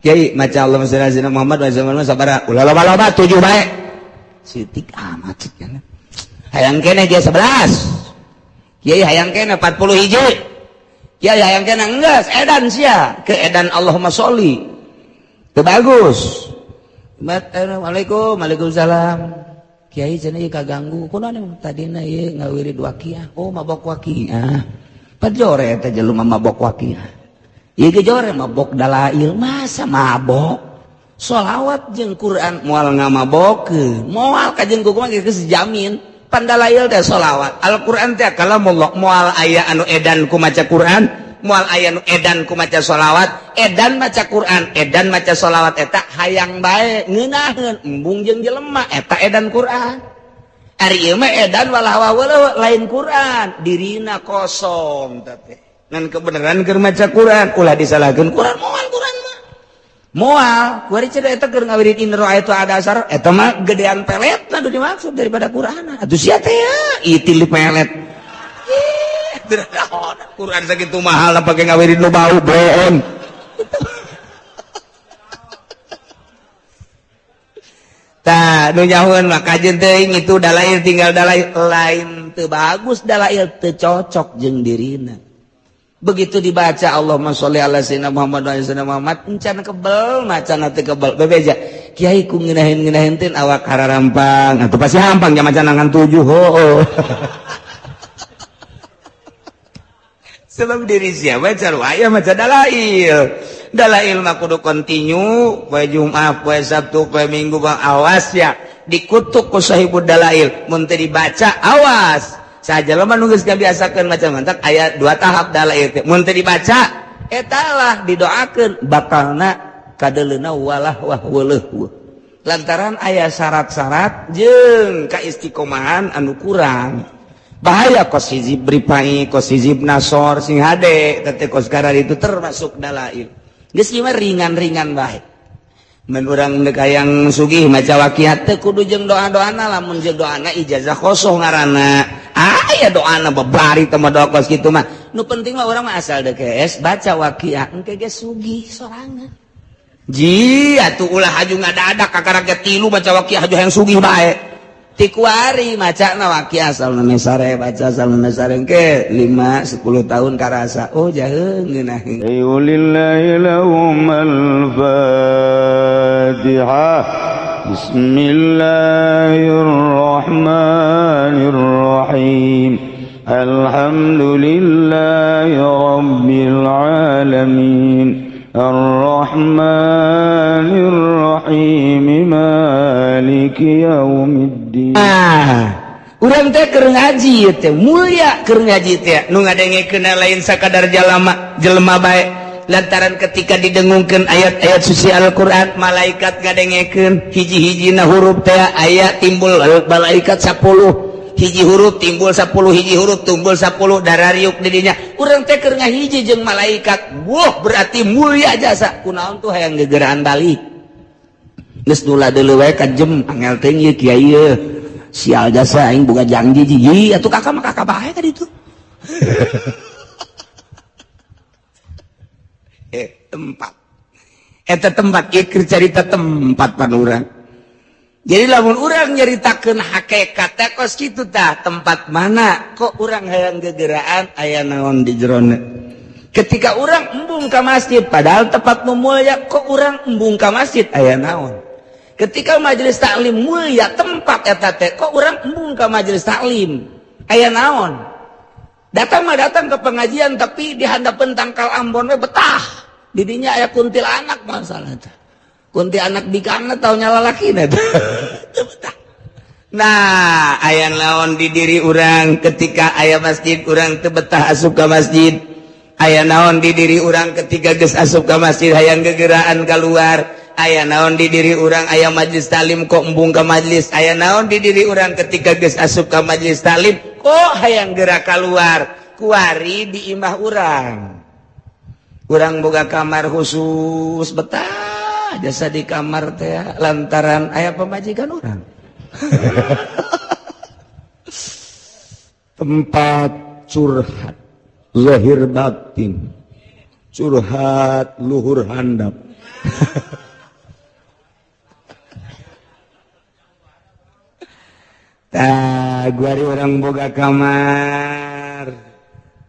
Kiai maca Allahumma shalli ala sayyidina Muhammad wa sallam sabara ulah loba-loba 7 bae sitik amat cenah hayang keneh dia 11 kiai hayang keneh 40 hiji kiai hayang keneh enggeus edan sia ke edan Allahumma sholli teu bagus. Assalamualaikum waalaikumsalam kiai cenah ieu kaganggu kunaon tadina ieu ngawirid waqiah oh mabok waqiah pajore eta jelema mabok waqiah. Ieu ge jore mabok dalail masa mabok sholawat jeung Quran moal ngamabokeun moal ka jeung kumaha geus jamin pan dalail teh sholawat Al-Qur'an teh kalamullah moal aya anu edan ku maca Quran moal aya anu edan ku maca sholawat edan maca Quran edan maca sholawat eta hayang bae ngeunaheun embung jeung jelema eta edan Quran ari ieu mah edan walah lain Quran dirina kosong teh ngan kebenaran keur maca Quran ulah disalahkeun Quran moal Quran mah moal kuari cenah eta keur ngawirid inro ayatu ada asar eta mah gedean peletna nu dimaksud daripada Quran atuh sia teh itil di pelet Quran sakitu mahal pake ngawirid nu bau boon tah nu nyahoeun mah kajeun teuing itu dalail tinggal dalail lain teu bagus dalail teu cocok jeung dirina. Begitu dibaca Allahumma sholli ala sayyidina Muhammad wa sayyidina Muhammad encan kebel macan teh kebel bebeja kiai ku ngeunaheun teh awak hararampang atuh pasti hampang nya macan nangan 7 heuh sebab diri sia baca aya maca dalail mah kudu kontinu poe Jumat poe Sabtu poe Minggu bang awas ya dikutuk ku sahibud dalail mun teu dibaca awas saja lo manunggus biasakan macam mantak ayat 2 tahap dalail teh mun teu dibaca eta lah didoakeun bakalna kadeleuna walah wah lantaran aya syarat-syarat jeung kaistiqomahan anu kurang bahaya kos hizib ripai kos hizib nasor sing hade teh kos karar itu termasuk dalail geus ieu mah ringan-ringan bae mun urang deuk hayang sugih maca waqiah teh kudu jeung doa-doana lamun jeung doana ijazah khosoh ngaranna aya doana babari teh mah doa kos kitu mah nu penting mah urang mah asal deuk geus baca waqiah engke geus sugih sorangan ji atuh ulah haju ngadadak kakaraget 3 baca waqiah haju hayang sugih bae ti kuari macana waqiah salna mesare baca salna mesare engke 5 10 tahun karasa oh jaheung ngeunaheun lillahi lahumul fatihah bismillahirrahmanirrahim alhamdulillahi rabbil alamin arrahmanir rahim maliki yaumiddin. Urang teh keur ngaji teh mulia keur ngaji teh nu ngadengekeun lain sakadar jelema bae lantaran ketika didengungkeun ayat-ayat suci Al-Qur'an malaikat ngadengekeun hiji-hijina huruf teh aya timbul malaikat 10 hiji huruf timbul 10 hiji huruf timbul 10 darariuk di dinya urang teh keur ngahiji jeung malaikat wah berarti mulia jasa kunaon tuh hayang gegeraan balik geus nula deuleu wae kajem angel teh ieu kiai ieu sial jasa aing boga janji ji atuh kakak mah kakak bae ka ditu tempat eta tempat ieu keur carita tempat pan urang. Jadi lamun urang nyaritakeun hakikat teh kos kitu tah tempat mana kok urang hayang gegeraan aya naon di jerona. Ketika urang embung ka masjid padahal tempat nu mulya kok urang embung ka masjid aya naon. Ketika majelis taklim mulia tempat eta teh kok urang embung ka majelis taklim aya naon. Datang mah datang ke pengajian tapi di handapeun tangkal Ambon we betah. Di dinya aya kuntilanak masalah teh. Kunti anak bikana tau nyala laki nah aya naon di diri urang ketika aya masjid urang teu betah asup ka masjid aya naon di diri urang ketika geus asup ka masjid hayang gegeraan keluar aya naon di diri urang aya majelis talim kok embung ka majelis aya naon di diri urang ketika geus asup ka majelis talim kok hayang gerak keluar kuari di imah urang boga kamar khusus betah jasa di kamar teh lantaran aya pemajikan orang tempat curhat zahir batin curhat luhur handap Guari orang boga kamar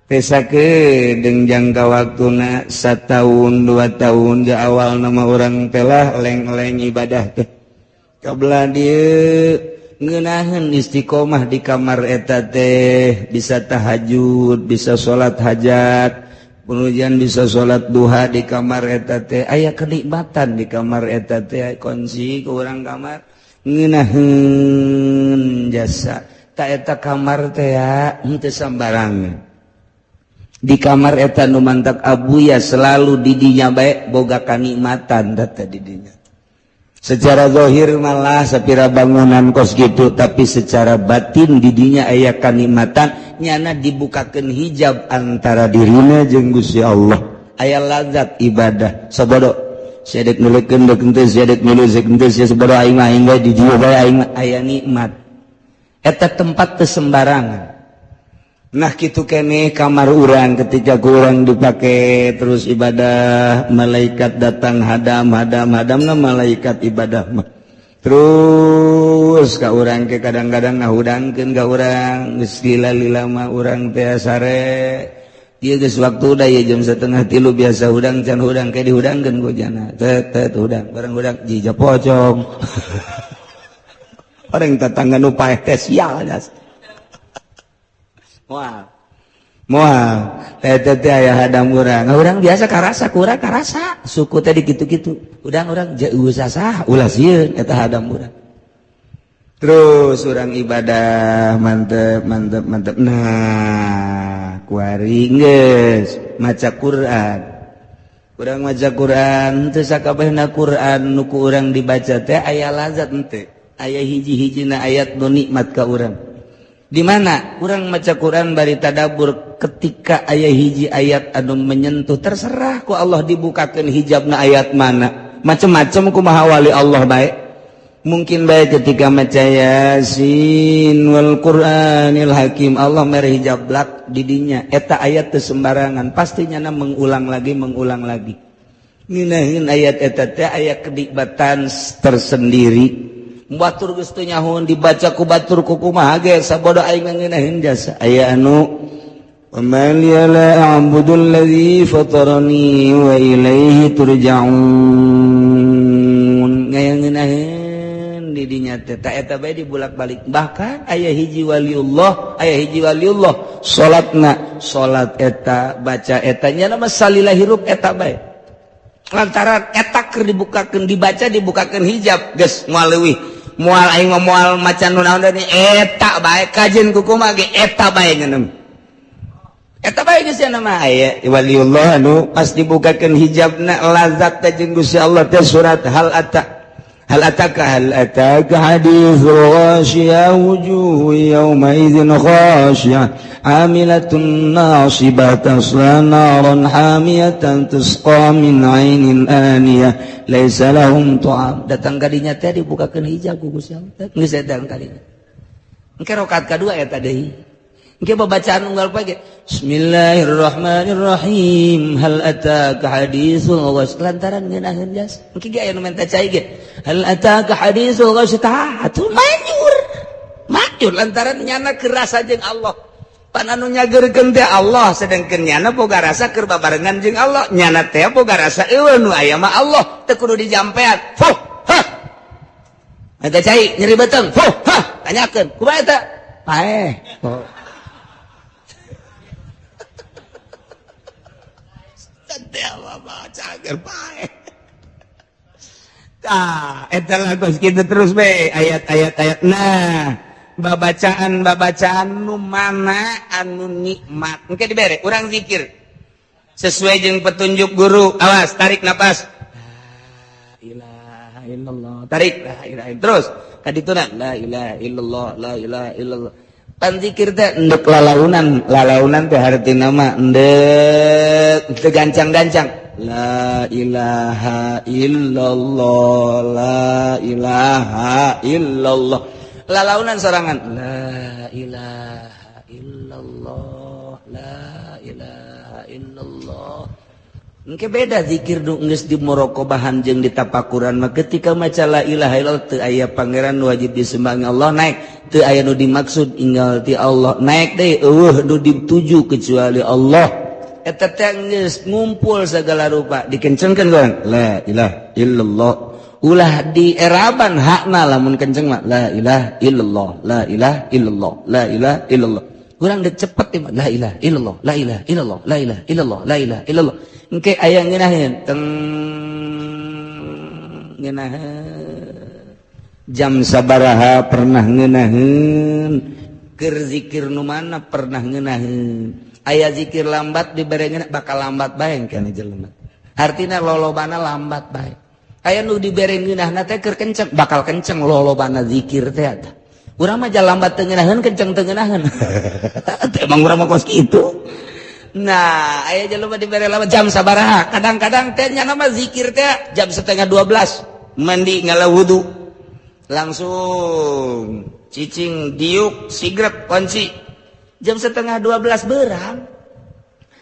tesa ke deng jangka waktuna 1 tahun 2 tahun ke awal nama orang telah leng-leng ibadah teh kabelah dia ngeunaheun istiqomah di kamar eta teh bisa tahajud bisa salat hajat kemudian bisa salat duha di kamar eta teh aya kenikmatan di kamar eta teh kunci ke urang kamar ngeunaheun jasa ta eta kamar teh henteu sambarangan di kamar eta nu mantak abuya selalu di dinya bae boga kanikmatan data di dinya secara zahir malah sapira bangunan kos gitu tapi secara batin di dinya aya kanikmatan nyana dibukakeun hijab antara dirina jeung Gusti Allah aya lazat ibadah sabodo sedek nulikeun deuk henteu sedek nulikeun henteu sabodo aing mah aing di dieu bae aing aya nikmat eta tempat teu sembarangan. Nah gitu kene kamar urang ketika kurang dipakai terus ibadah malaikat datang hadam nah malaikat ibadah mah terus ka urang ke kadang-kadang ngahudangkeun ka urang geus lila mah urang teh sare ieu geus waktu da ieu jam 2:30 biasa hudang can hudang ke dihudangkeun ku jana tet hudang bareng hudang jija pocong orang tetangga nu paeh teh sial jas moal teh aya hadam urang biasa karasa kurang karasa suku teh dikitu-kitu urang usah sah ulah sieun eta hadam urang terus urang ibadah mantep nah kuari geus maca Quran urang maca Quran teu sakabehna Quran nu ku urang dibaca teh aya lazat henteu aya hiji-hijina ayat nu nikmat ka urang di mana urang maca Quran bari tadabbur ketika aya hiji ayat anu menyentuh terserah ku Allah dibukakeun hijabna ayat mana macam-macam kumaha wali Allah bae mungkin bae ketika maca Yasin wal Qur'anil Hakim Allah mere hijab blak di dinya eta ayat teu sembarangan pastinya mengulang lagi ngeunaheun ayat eta teh aya kenikmatan tersendiri batur geus teu nyahoon dibaca ku batur ku kumaha ge sabodo aing ngeunaheun jasa aya anu wa man la a'budu allazi fatarani wa ilaihi turja'un ngeunaheun di dinya teh ta eta bae dibulak-balik bahkan aya hiji waliullah salat eta baca eta nya nama salila hirup eta bae lantaran eta keur dibukakeun dibaca dibukakeun hijab geus moal leuwih moal aing moal macan nu naon deui eta bae kajen kumaha ge eta bae ngeuneum eta bae geus nama aya waliullah anu pas dibukakeun hijabna lazat teh jeung Gusti Allah teh surat hal ataka haditsul ghasyiyah wujuhu yawma idzin khasyiyah amilatun nasibah tasla naran hamiyatan tusqa min 'ainin aniyah laisa lahum ta'am datang kadinya teh dibukakeun hijab ku Gusti Allah geus datang kadinya engke rakaat kadua eta deui engke babacaan unggal page bismillahirrahmanirrahim hal ataka haditsul ghasyiyah lantaran ngeunaheun jas engke ge aya nu menta cai ge hal ataka haditsul ghasyiyah atuh majur lantaran nyana kerasa jeung Allah pan anu nyageurkeun teh Allah sedengkeun nyana boga rasa keur babarengan jeung Allah nyana teh boga rasa eueuh nu aya mah Allah teu kudu dijampean fuh hah eta cai nyeri beuteng fuh hah tanyakeun kumaha eta paeh teh baca keur paeh tah eta lagu kitu terus be ayat-ayat nah babacaan nu mana anu nikmat engke dibere urang zikir sesuai jeung petunjuk guru awas tarik napas la ilaha illallah tarik la ilaha terus kadituna la ilaha illallah la ilaha illallah pan zikir teh endek lalaunan teh hartina mah endek teu gancang-gancang la ilaha illallah la ilaha illallah lalaunan sorangan la ilaha illallah la ilaha illallah engke beda zikir nu geus dimuraqabahan jeung ditapakuran mah ketika maca la ilaha illallah teu aya pangeran nu wajib disembah Allah naik teu aya nu dimaksud inggal ti Allah naik deui eueuh nu dituju kecuali Allah eta teh geus ngumpul sagala rupa dikencenkeun goreng la ilaha illallah ulah di eraban hakna lamun kenceng mah la ilaha illallah la ilaha illallah la ilaha illallah urang dek cepet la ilaha illallah la ilaha illallah la ilaha illallah la ilaha illallah engke aya ngeunaheun teng ngeunaheun jam sabaraha pernah ngeunaheun keur zikir nu mana pernah ngeunaheun aya zikir lambat diberengeun bakal lambat bae kana jelema artina lolobana lambat bae aya nu diberengeunahna teh keur kenceng bakal kenceng lolobana zikir teh eta urang mah lambat teu ngeunaheun kenceng teu ngeunaheun emang urang mah kos kitu. Nah, aya jelema dibere lama jam sabaraha. Kadang-kadang teh nya nama zikir teh jam 11:30 mandi ngala wudu. Langsung cicing diuk sigrep kunci. Jam 11:30 beurang.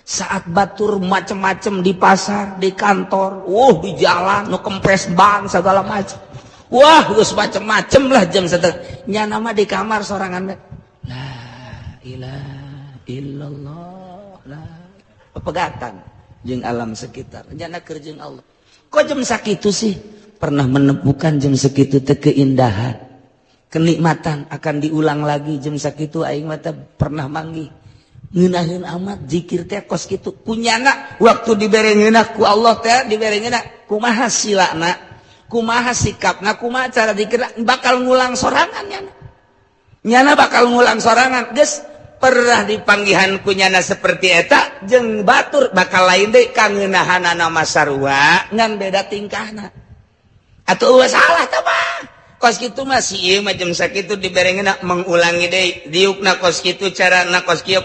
Saat batur macem-macem di pasar, di kantor, di jalan nu kempes ban segala macam. Wah, geus macem-macem lah jam 1. Nya nama di kamar sorangan. La ilaha illallah. Pepegatan jeung alam sekitar nyana keur jeung Allah kok jam sakitu sih pernah menemukan jam sakitu teh keindahan kenikmatan akan diulang lagi jam sakitu aing mah teh pernah manggih ngeunaheun amat zikir teh kos kitu kunyana waktu dibere ngeunah ku Allah teh dibere ngeunah kumaha silana kumaha sikapna kumaha cara zikirna bakal ngulang sorangan nyana bakal ngulang sorangan geus pernah dipanggihan kunyana seperti eta jeung batur bakal lain deui kangeunahanana masarua ngan beda tingkahna atuh salah tah mah kos kitu mah si ieu mah jam sakitu diberengeuna mengulangi deui diukna kos kitu carana kos kieu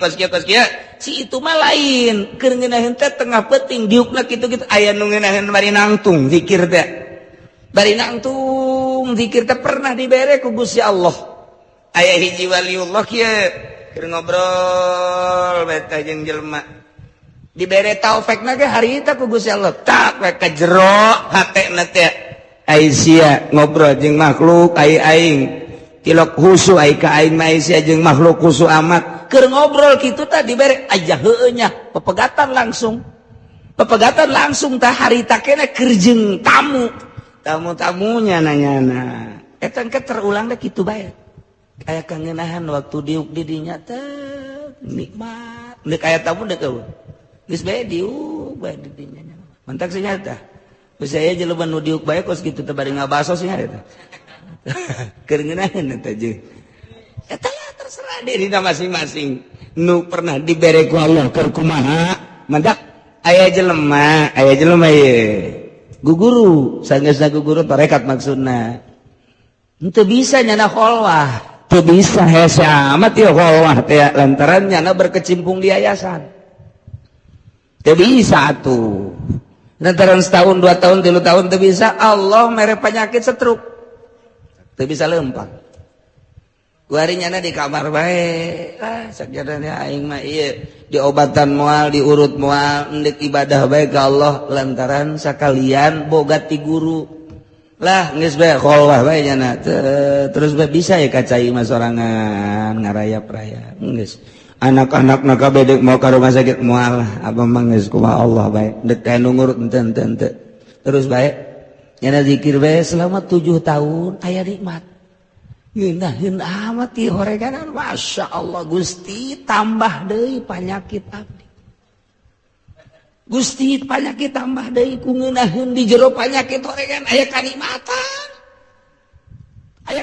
si itu mah lain keur ngeunaheun teh tengah peuting diukna kitu-kitu aya nu ngeunaheun bari nangtung zikir teh bari nangtung zikir teh pernah dibere ku Gusti Allah aya hiji waliullah kieu keur ngobrol beta jeung jelema dibere taufekna ge harita ku Gusti Allah tak we ka jero hatena teh ai sia ngobrol jeung makhluk ai aing tilok husu ai ka aing mah sia jeung makhluk husu amat keur ngobrol kitu tah dibere aja heueuh nya pepegatan langsung tah harita keneh keur jeung tamu-tamunya nanyana eta engke terulang teh kitu bae aya kangeunahan waktu diuk di dinya teh nikmat deuk aya tamu deuk eueuh geus bae diuk bae di dinya mantak sia tah geus aya jelema nu diuk bae kos kitu teh bari ngabaso sia eta keur ngeunaheun eta jeung eta ya terserah dirina masing-masing nu pernah dibere ku Allah keur kumaha mantak aya jelema ieu guguru sangeusna guguru tarekat maksudna henteu bisa nyana kholwah teu bisa hese amat ya kholwah teh lantaran nyana berkecimpung di yayasan teu bisa atuh lantaran setahun 2 tahun 3 tahun teu bisa Allah mere penyakit stroke teu bisa leumpang ku ari nyana di kamar bae sakjadana aing mah ieu diobatan moal diurut moal endek ibadah bae ka Allah lantaran sakalian boga ti guru lah geus bae kholwah bae nyana terus bae bisa ya kacai mah sorangan ngarayap-rayap geus anak-anakna kabeh deuk mau ka rumah sakit moal abah mah geus kumaha Allah bae deuk teh nu ngurut henteu terus bae nyana zikir bae selama 7 tahun aya nikmat ngeunaheun amat ti horeganan masya Allah Gusti tambah deui panyakit abdi Gusti panyakit tambah deui ku ngeunaheun di jero panyakit horegan aya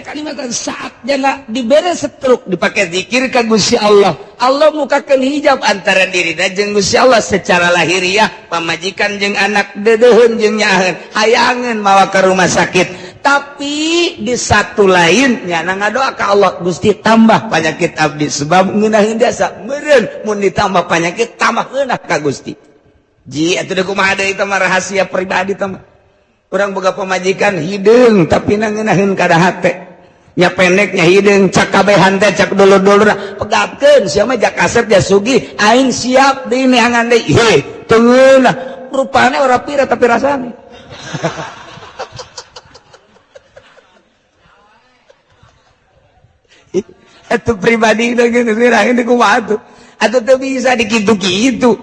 kalimatan saat jana dibere stroke dipake zikir ka Gusti Allah Allah mukakeun hijab antara dirina jeung Gusti Allah secara lahiriah pamajikan jeung anak dedeuheun jeung nyaheun hayangeun mawa ka rumah sakit tapi di satu lain nyana ngadoa ka Allah Gusti tambah panyakit abdi sebab ngeunaheun biasa meureun mun ditambah panyakit tambah eunah ka Gusti ji atuh deuk kumaha deui teh rahasia pribadi teh urang boga pamajikan hideung tapi ngeunaheun kada hate nya pendek nya hideung cak kabehan teh cak dulur-dulurna pegapkeun sia mah jak kasep ja sugih aing siap deui neangan deui he teu ngeunah rupanya orang pira tapi rasanya itu pribadi itu gitu ini kumaha tuh atau tuh bisa dikitu-kitu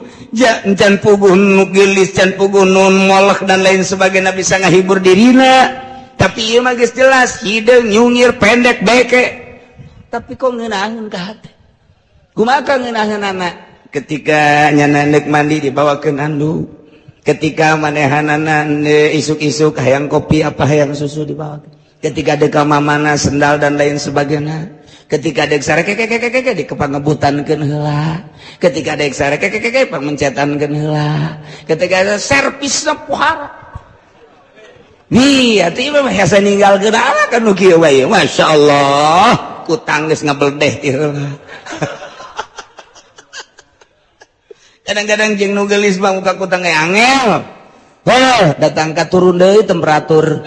can puguh nugilis can puguh nun molek dan lain sebagainya bisa ngahibur dirina tapi ieu mah geus jelas hideung nyungir pendek beke tapi kok ngeunaheun ka hate kumaha ngeunaheun anak ketika nyana neuk mandi dibawakeun anduk ketika manehanana isuk-isuk hayang kopi apa hayang susu dibawakeun ketika deka mamana sendal dan lain sebagainya ketika dek sare keke di kepangebutankeun heula ketika dek sare keke pamencetankeun heula ketika servisna pohara nih atuh mah hese ninggalkeun anak anu kieu bae masyaallah utang geus ngabeldeh ti heula kadang-kadang jeung nu geulis mah muka kutang ge angel datang ka turun deui temperatur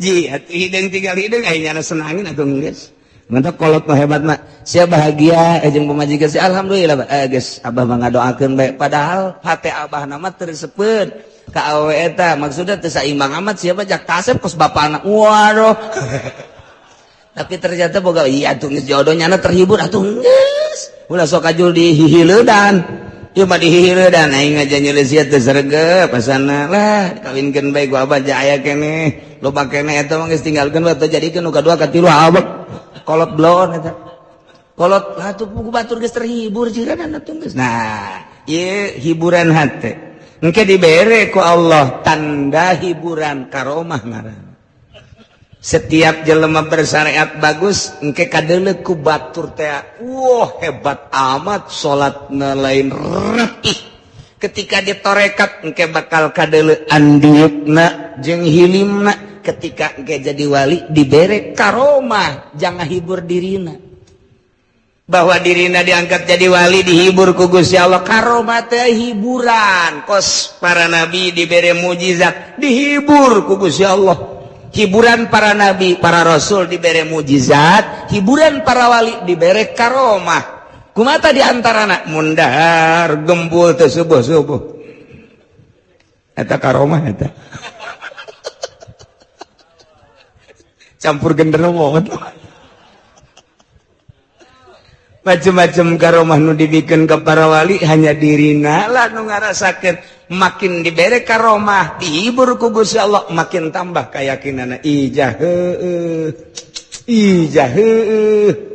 ji atuh hideung tinggal hideung aya nyana senangin atuh geus mantap kolot mah hebat mah sia bahagia jeung pamajikan sia alhamdulillah geus abah mah ngadoakeun bae padahal hate abah na mah teu reseupeun ka awewe eta maksudna teu saimbang amat sia mah jak tasep kos bapana waduh tapi ternyata boga iya atuh geus jodohnya terhibur atuh geus ulah sok ajul dihihileudan ieu mah dihihileudan aing aja nyeuleus sia teu sregep pasana lah kawinkeun bae ku abah ja aya keneh loba keneh eta mah geus tinggalkeun we teu jadikeun nu kadua katilu abek kolot blon eta kolot atuh pugu batur geus terhibur jieunan atuh geus nah ieu hiburan hate engke dibere ku Allah tanda hiburan karomah ngaran setiap jelema bersyariat bagus engke kadeuleu ku batur teh wah hebat amat salatna lain rapih ketika ditorekat engke bakal kadeuleu andiukna jeung hilimna ketika engke jadi wali dibere karomah jangan hibur dirina bahwa dirina diangkat jadi wali dihibur ku Gusti Allah karomah teh hiburan kos para nabi dibere mujizat dihibur ku Gusti Allah hiburan para nabi, para rasul dibere mujizat, hiburan para wali dibere karomah. Kumata diantarana mundar gembul teu subuh-subuh. Eta karomah eta. Campur genderuwo. Macam-macam karomah nu dibikeun ka para wali hanya dirina lah nu ngarasakeun makin dibere karomah dihibur ku Gusti Allah makin tambah keyakinanna ijah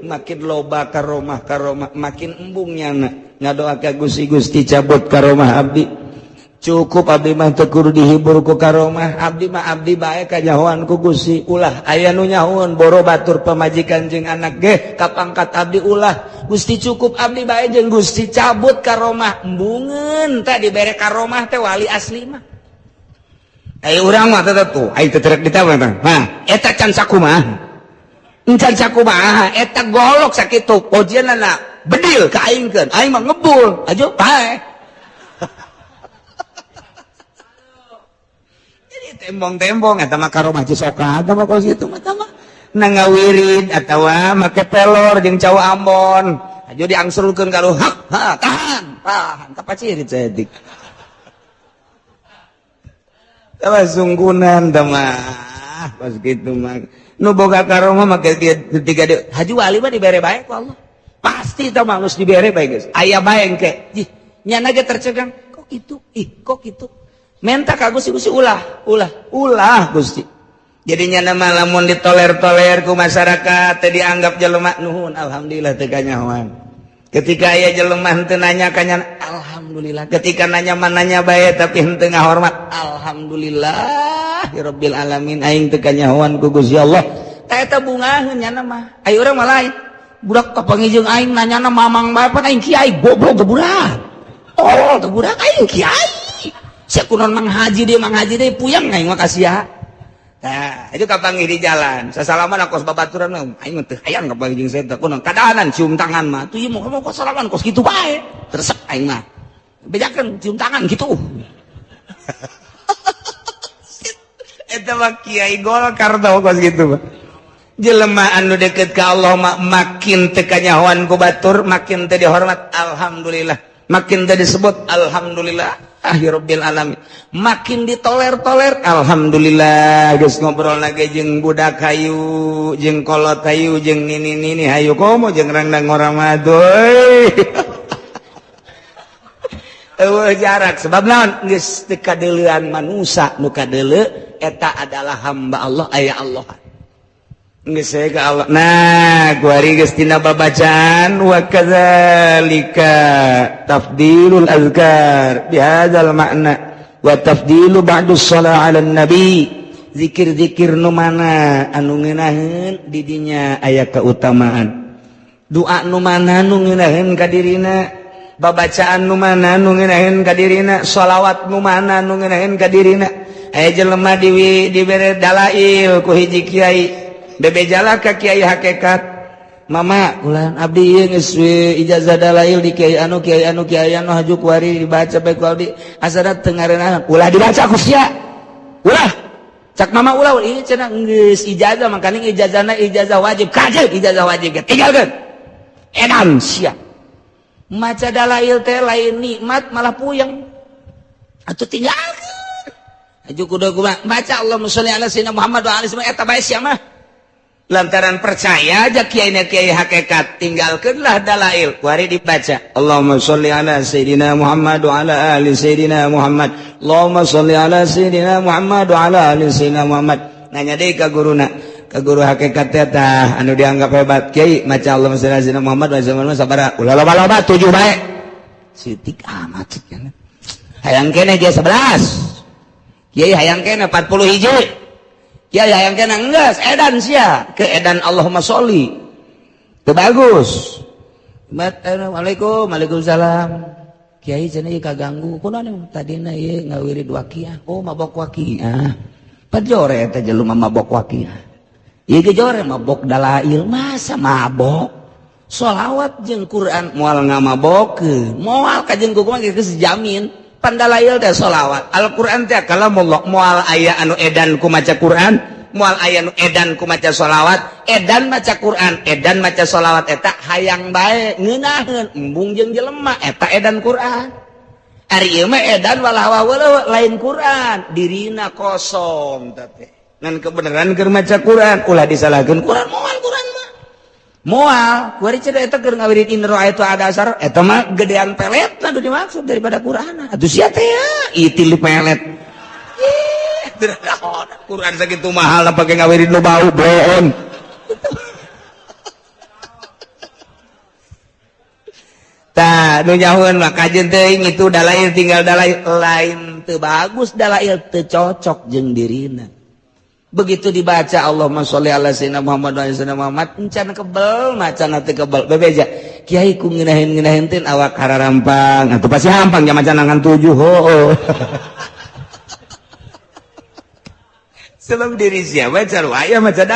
makin loba karomah makin embung nyana ngadoakeun Gusti cabut karomah abdi cukup abdi mah teu kudu dihibur ku karomah abdi mah abdi bae kanyahoan ku Gusti ulah aya nu nyahoan boro batur pamajikan jeung anak ge kapangkat abdi ulah Gusti cukup abdi bae jeung Gusti cabut karomah embungeun teh dibere karomah teh wali asli mah aya urang mah tetep tuh aya teu terek ditawar tah nah eta can sakumaha encan sakumaha eta golok sakitu pojeunna bedil ka aingkeun aing mah ngebul ajo bae tembong-tembong eta mah karomah cisoka eta mah kos kitu mah nangawirid atawa make pelor jeung cau Ambon aja diangsurulkeun ka luhak tahan kapacirit saeutik tah sunggunan tah mah kos kitu mah nu boga karomah make ketika haji wali mah dibere bae ku Allah pasti tah mah geus dibere bae geus aya bae engke nyana ge tercegang kok kitu kok kitu menta ka Gusti ulah Gusti jadinya nama lamun ditoler-toler ku masyarakat teh dianggap jelema nuhun alhamdulillah teu kanyahoan ketika aya jelema henteu nanya kanya alhamdulillah ketika nanya mananya bae tapi henteu ngahormat alhamdulillah ya rabbil alamin aing teu kanyahoan ku Gusti Allah eta bungaheun nya mah aya urang mah lain budak kapanggih jeung aing nanyana mamang bae pan aing kiai goblok teu budak teu budak aing kiai sia kunon mang haji deh puyang aing mah kasia. Nah, itu kapanggih di jalan. Sasalaman kos babaturan mah aing teh hayang kapanggih jeung saya teh kunon kadaanan cium tangan mah. Tuh ieu mah kos salaman kos kitu bae. Tersek aing mah. Bejakeun cium tangan gitu. Eta mah kiai Golkar tau kos kitu mah. jelema anu deket ka Allah makin teu kanyahoan ku batur, makin teu dihormat alhamdulillah, makin teu disebut alhamdulillah rabbil alamin, makin ditoler-toler alhamdulillah. Geus ngobrol lagi jeung budak hayu, jeung kolot hayu, jeung nini hayu komo, jeung randang orang madoy. Eueuh jarak sebab naon? Geus teu kadeuleuan manusa, nu kadeuleu eta adalah hamba Allah, aya Allah. Geus saya ka Allah. Nah, kuari geus tina babacaan wa kadzalika tafdilul azkar bihadzal makna wa tafdilu ba'dus shalah 'alan nabi. Zikir-zikir nu mana anu ngeunaheun di dinya aya keutamaan. Doa nu mana nu ngeunaheun ka dirina, babacaan nu mana nu ngeunaheun ka dirina, shalawat nu mana nu ngeunaheun ka dirina. Aya jelema dibere dalail ku hiji kiai. Bebe jala ka kiai hakikat, mama ulah abdi ieu geus ijazah dalail di kiai anu haju kuari dibaca bae ku abdi asana teu ngarenahan, ulah dibaca ku sia, ulah cak mama ulah ieu cenah geus ijazah, makana ijazahna ijazah wajib, kajel ijazah wajib tinggalkeun edan sia. Maca dalail teh lain nikmat malah puyeng atuh tinggalkeun haju kudu baca Allahumma sholli ala sayyidina Muhammad wa ala alihi eta bae sia mah. Lantaran percaya aja kiai hakikat, tinggalkanlah dalail, kuari dibaca Allahumma sholli ala sayyidina Muhammad wa ala ali sayyidina Muhammad, Allahumma sholli ala sayyidina Muhammad wa ala ali sayyidina Muhammad. Nanya deui ka guruna, ka guru hakikat teh anu dianggap hebat, kiai maca Allahumma sholli ala sayyidina Muhammad wa ala sabaraha ulah loba-loba 7 bae sitik amat cenah. Hayang keneh dia 11, kiai hayang keneh 40 hiji. Ya yang kena enggak edan sia ke edan Allahumma sholli teu bagus. Assalamualaikum, waalaikumsalam. Kiai cenah ieu kaganggu kunaon tadina ieu ngawirid waqiah, oh mabok waqiah, pajore eta jelema mabok waqiah, ieu ge jore mabok dalail, masa mabok sholawat jeung Quran moal ngamabokeun, moal ka jeung kumaha geus jamin. Pandalail teh sholawat, Al-Quran teh kalamullah, moal aya anu edan ku maca Quran, moal aya anu edan ku maca sholawat, edan maca Quran, edan maca sholawat eta hayang bae ngeunaheun embung jeung jelema eta edan Quran. Ari ieu mah edan walawa lain Quran, dirina kosong teh. Ngan kebenaran keur maca Quran ulah disalahkeun Quran moal Quran mah. Moal, kuari cenah eta keur ngawirid in ra'aitu ada asar, eta mah gedean pelet anu dimaksud daripada Quran. Atuh sia teh ya, itil pelet. Quran sakitu mahal pake ngawirid nu bau boon. Tah, nu nyahoeun mah kajeun teuing itu dalail tinggal dalail lain teu bagus, dalail teu cocok jeung dirina. Begitu dibaca Allahumma sholli ala sayyidina Muhammad wa ala sayyidina Muhammad encan kebel macana teu kebel bebeja kiai ku ngeunaheun teh awak hararampang atuh pasti hampang nya macan ngan 7 heuh sebab diri sia baca aya maca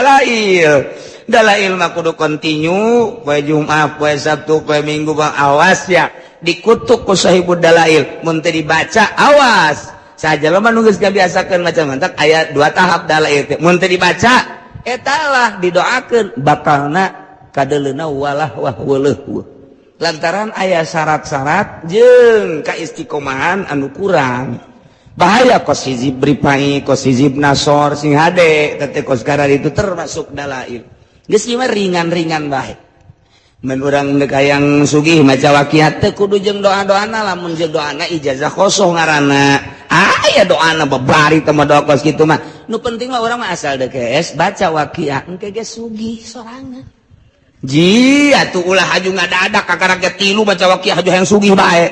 dalail mah kudu kontinu poe Jumat poe Sabtu poe Minggu bang awas ya dikutuk ku sahibud dalail mun teu dibaca awas saja lo manunggus biasakan macam mantak ayat 2 tahap dalail teh mun teu dibaca eta lah didoakeun bakalna kadeleuna walah wah weuleuh lantaran aya syarat-syarat jeung kaistiqomahan anu kurang bahaya kos hizib ripai kos hizib nasor sing hade teh kos karar itu termasuk dalail geus ieu mah ringan-ringan bae. Men urang deuk hayang sugih maca waqiah teh kudu jeung doa-doana, lamun jeung doana ijazah kosong ngaranna. Aya doana babari teh mah doa kos kitu mah. Nu penting mah urang mah asal deuk geus baca waqiah engke geus sugih sorangan. Ji atuh ulah haju ngadadak kakaraga 3 baca waqiah haju hayang sugih bae.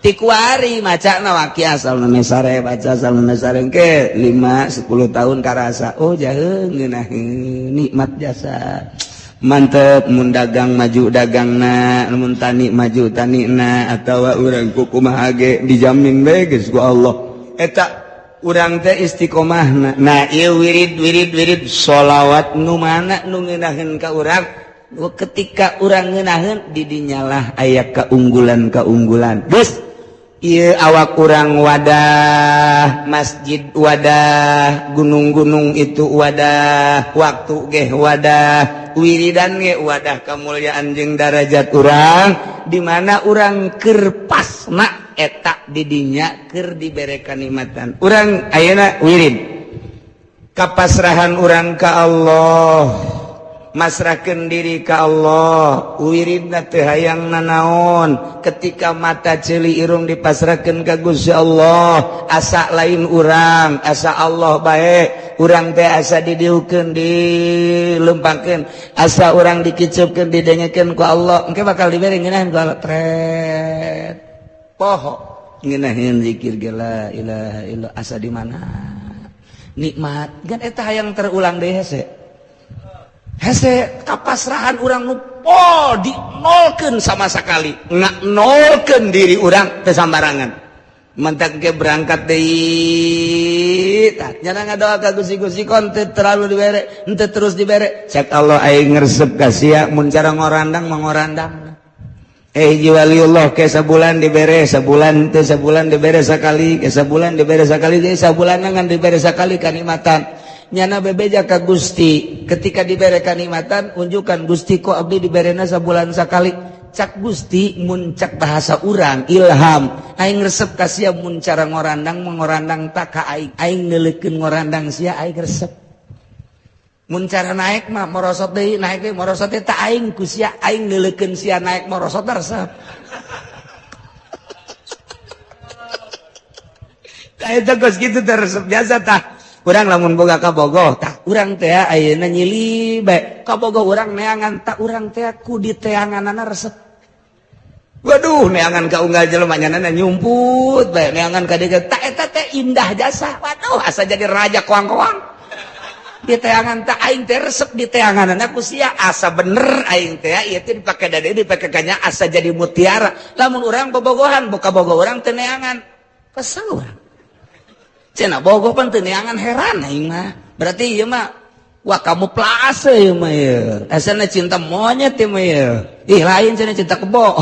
Ti kuari macana waqiah salna mesare baca salna mesare engke 5 10 tahun karasa. Oh jaheung ngeunaheun nikmat jasa. Mantep mun dagang maju dagangna, mun tani maju tanina, atawa urang kumaha ge dijamin bae geus ku Allah. Eta urang teh istiqomahna. Nah, ieu wirid sholawat nu mana nu ngeunaheun ka urang, ketika urang ngeunaheun di dinyalah aya keunggulan. Geus Ieu awak urang wadah, masjid wadah, gunung-gunung itu wadah, waktu ge wadah, wiridan ge wadah kemuliaan jeung darajat urang, di mana urang keur pasna eta di dinya keur dibere kanikmatan. Urang ayeuna wirid. Kapasrahan urang ka Allah. Masrahkeun diri ka Allah, wiridna teu hayang nanaon, ketika mata ceuli irung dipasrahkeun ka Gusti Allah, asa lain urang, asa Allah bae, urang teh asa didieukeun dilempangkeun, asa urang dikicupkeun didengekeun ku Allah, engke bakal dibere ngeunaheun ku Allah tret. Poho ngeunaheun zikir ge la ilaha illallah, asa di mana? Nikmat, gan eta hayang terulang deui hese. Hese kapasrahan urang nu pol di nolkeun sama sekali, nolkeun diri urang teu sambarangan. Mentak ge berangkat deui, tah nyana ngadoa ka Gusti kon teu terlalu dibere, henteu terus dibere. Cek Allah aing ngresep ka sia mun cara ngorandang mangorandang. Hiji waliullah ke sabulan dibere, sabulan teu sabulan dibere sakali, ke sabulan dibere sakali, ge sabulan ngan dibere sakali kanikmatan. Nyana bebeja ka Gusti, ketika dibere kanikmatan unjukkan Gusti kok abdi diberena sabulan sakali. Cak Gusti mun cak bahasa urang ilham aing resep ka sia mun cara ngorandang mangorandang tak ka aing neuleukeun ngorandang sia aing resep. Mun cara naik mah morosot deui, naik deui morosot teh tak aing ku sia aing neuleukeun sia naik morosot resep. Tah eta geus kitu teh resep biasa tah. Urang lamun boga kabogoh, tah urang teh ayeuna nyili bae. Kabogoh urang neangan, tah urang teh ku diteanganana resep. Waduh, neangan ka unggal jelema nyanana nyumput bae, neangan ka dieu tah eta teh indah jasa. Waduh, asa jadi raja koang-koang. Diteangan tah aing teh resep diteanganana ku sia asa bener aing teh ieu teh dipake dade dipake kanya asa jadi mutiara. Lamun urang bobogohan, boga bogoh urang teh neangan. Kesel urang. Cina bogoh pan teu neangan heran aing mah. Berarti ieu mah wah kamu plase ieu mah ieu. Asana cinta monyet ieu mah ieu. Ih lain cenah cinta kebo.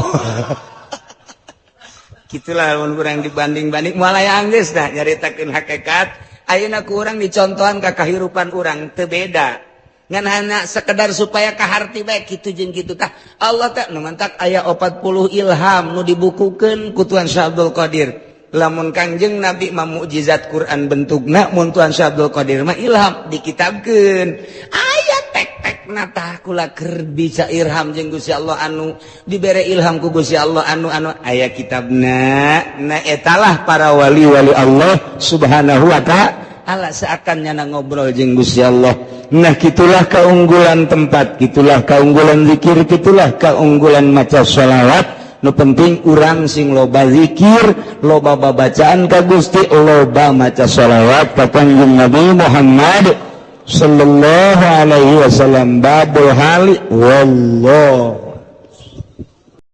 Kitulah mun urang dibanding-banding moal aya geus dah nyaritakeun hakikat. Ayeuna ku urang dicontohan ka kahirupan urang teu beda. Ngan hanya sekedar supaya kaharti bae kitu jeung kitu tah. Allah teh nu mantak aya 40 ilham nu dibukukeun ku Tuan Syekh Abdul Qadir. Lamun Kangjeng Nabi mah mukjizat Quran bentukna, mun Tuan Syekh Abdul Qadir mah ilham dikitabkeun. Aya tek-tekna tah kula keur bisa irham jeung Gusti Allah anu dibere ilham ku Gusti Allah anu aya kitabna. Na etalah para wali-wali Allah Subhanahu wa ta'ala seakan nyana ngobrol jeung Gusti Allah. Nah kitulah keunggulan tempat, kitulah keunggulan zikir, kitulah keunggulan maca sholawat. Nu penting urang sing loba zikir, loba babacaan ka Gusti, loba maca sholawat ka Kanjeng Nabi Muhammad sallallahu alaihi wasallam. Babul hali wallah